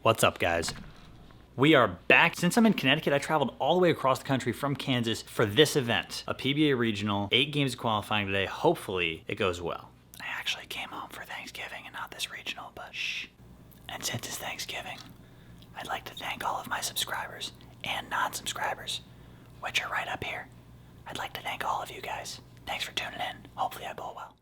What's up, guys? We are back. Since I'm in Connecticut, I traveled all the way across the country from Kansas for this event, a PBA regional, 8 games of qualifying today. Hopefully it goes well. I actually came home for Thanksgiving and not this regional, but shh. And since it's Thanksgiving, I'd like to thank all of my subscribers and non-subscribers, which are right up here. I'd like to thank all of you guys. Thanks for tuning in. Hopefully I bowl well.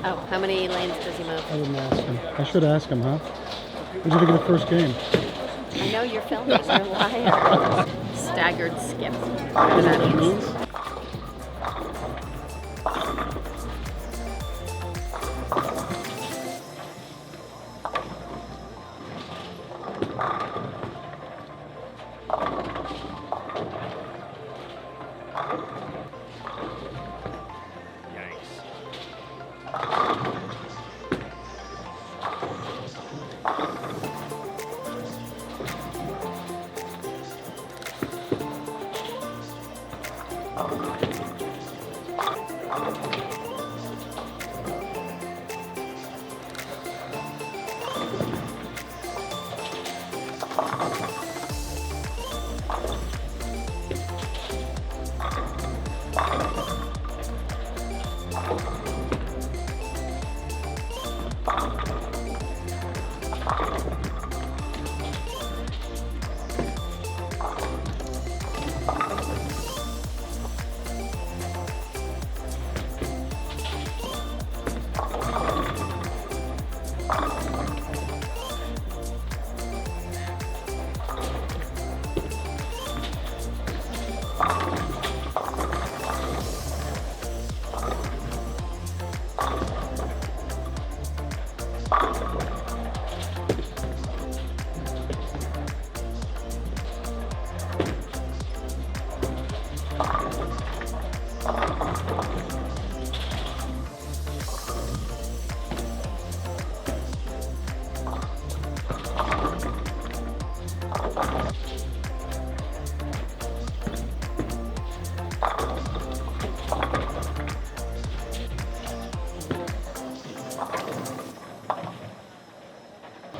Oh, how many lanes does he move? I didn't ask him. I should ask him, huh? What did you think of the first game? I know you're filming. Why? Staggered skip. Whatever that means.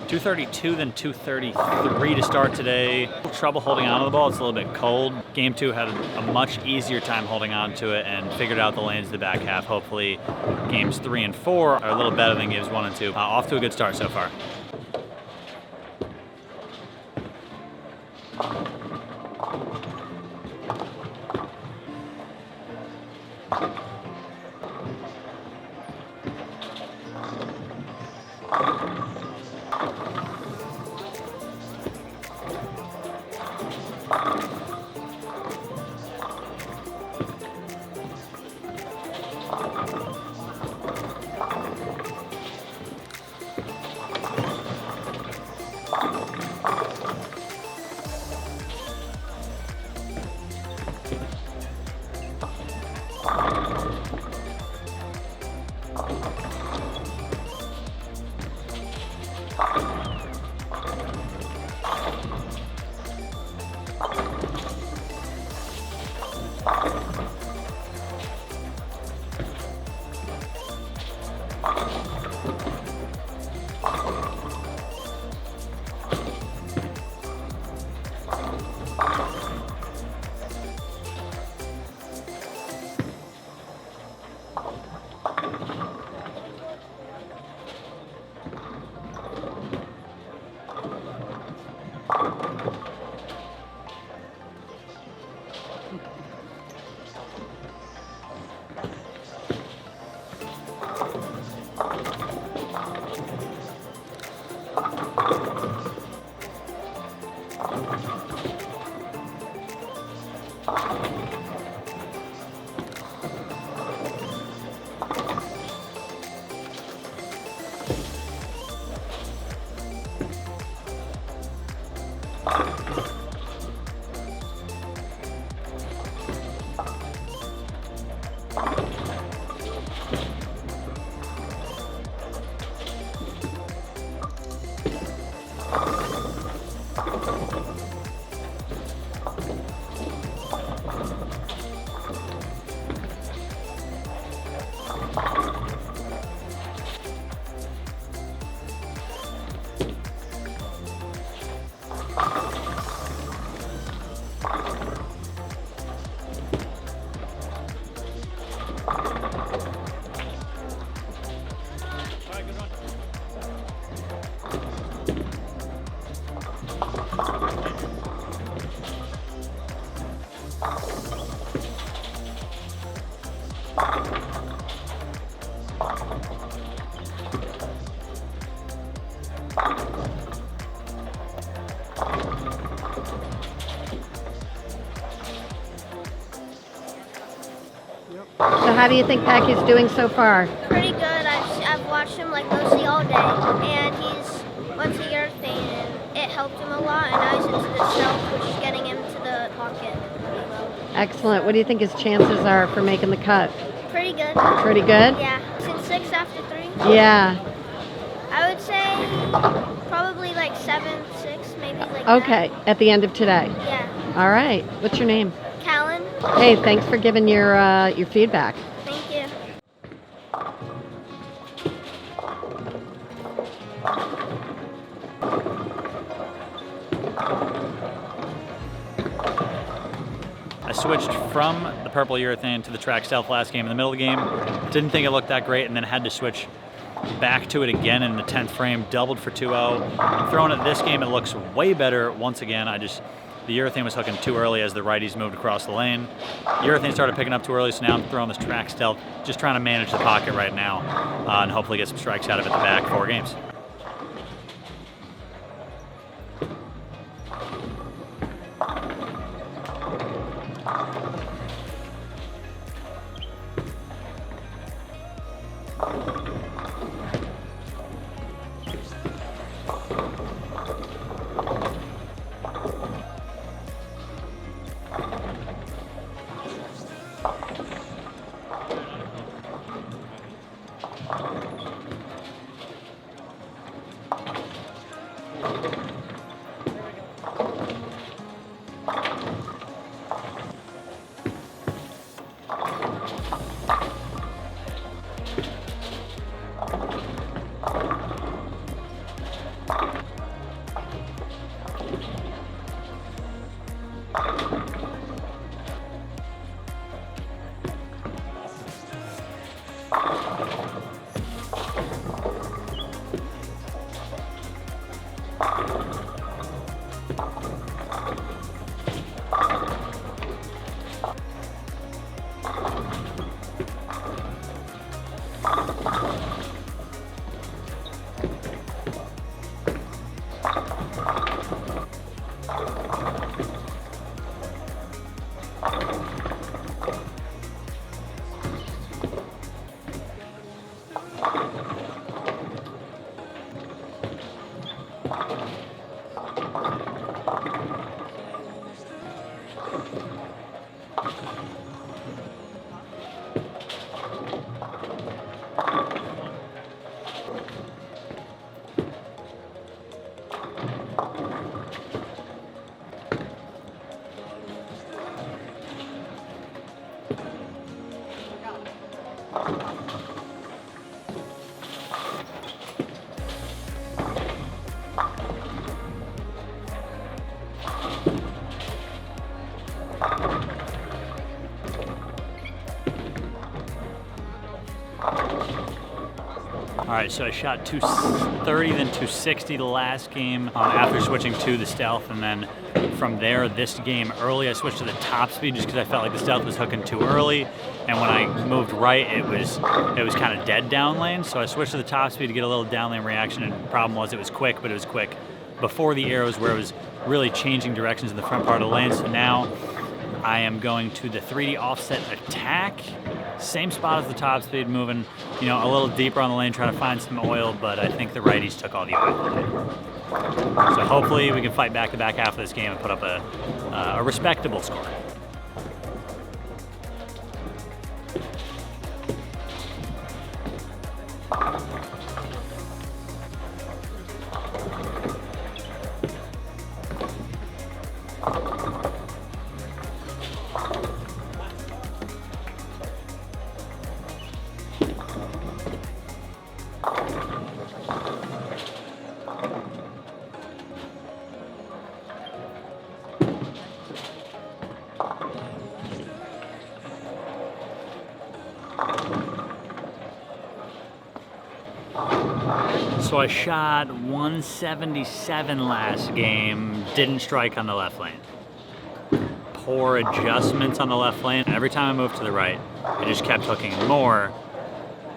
.232, then .233 to start today. Trouble holding on to the ball, it's a little bit cold. Game 2 had a much easier time holding on to it and figured out the lanes in the back half. Hopefully games 3 and 4 are a little better than games 1 and 2. Off to a good start so far. So how do you think Pack is doing so far? Pretty good. I've watched him like mostly all day, and he's went to urethane, and it helped him a lot. And now he's into the stealth, which is getting him to the pocket. Excellent. What do you think his chances are for making the cut? Pretty good. Pretty good? Yeah. Since 6 after 3. Yeah. I would say probably like 7, 6, maybe like Okay, at the end of today. that. Yeah. All right. What's your name? Callan. Hey, thanks for giving your feedback. Thank you. I switched from the purple urethane to the track stealth last game in the middle of the game. Didn't think it looked that great, and then had to switch back to it again in the 10th frame, doubled for 2-0. I'm throwing it this game, it looks way better once again. The urethane was hooking too early as the righties moved across the lane. The urethane started picking up too early, so now I'm throwing this track stealth, just trying to manage the pocket right now, and hopefully get some strikes out of it the back 4 games. All right, so I shot 230, then 260 the last game after switching to the stealth, and then from there, this game early, I switched to the top speed just because I felt like the stealth was hooking too early, and when I moved right, it was kind of dead down lane, so I switched to the top speed to get a little down lane reaction, and the problem was it was quick, but it was quick before the arrows where it was really changing directions in the front part of the lane, so now I am going to the 3D offset attack. Same spot as the top speed, moving, a little deeper on the lane, trying to find some oil, but I think the righties took all the oil today. So hopefully we can fight back the back half of this game and put up a respectable score. So I shot 177 last game, didn't strike on the left lane. Poor adjustments on the left lane. Every time I moved to the right, I just kept hooking more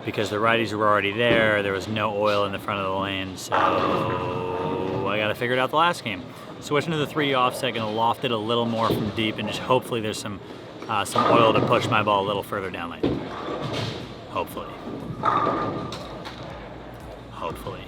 because the righties were already there. There was no oil in the front of the lane, so I got to figure it out the last game. Switching to the 3 offset, gonna loft it a little more from deep, and just hopefully there's some oil to push my ball a little further down lane. Hopefully. Hopefully.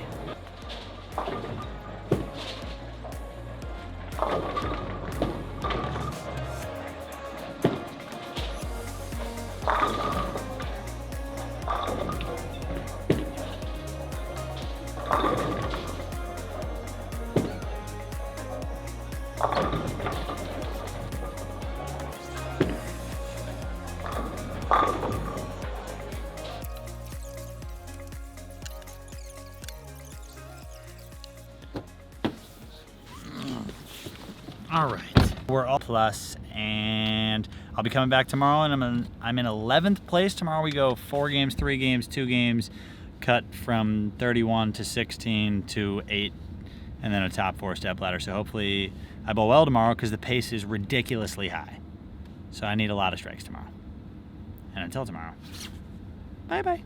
All right, we're all plus, and I'll be coming back tomorrow, and I'm in 11th place. Tomorrow we go 4 games, 3 games, 2 games, cut from 31 to 16 to 8, and then a top 4 step ladder. So hopefully I bowl well tomorrow because the pace is ridiculously high. So I need a lot of strikes tomorrow. And until tomorrow, bye-bye.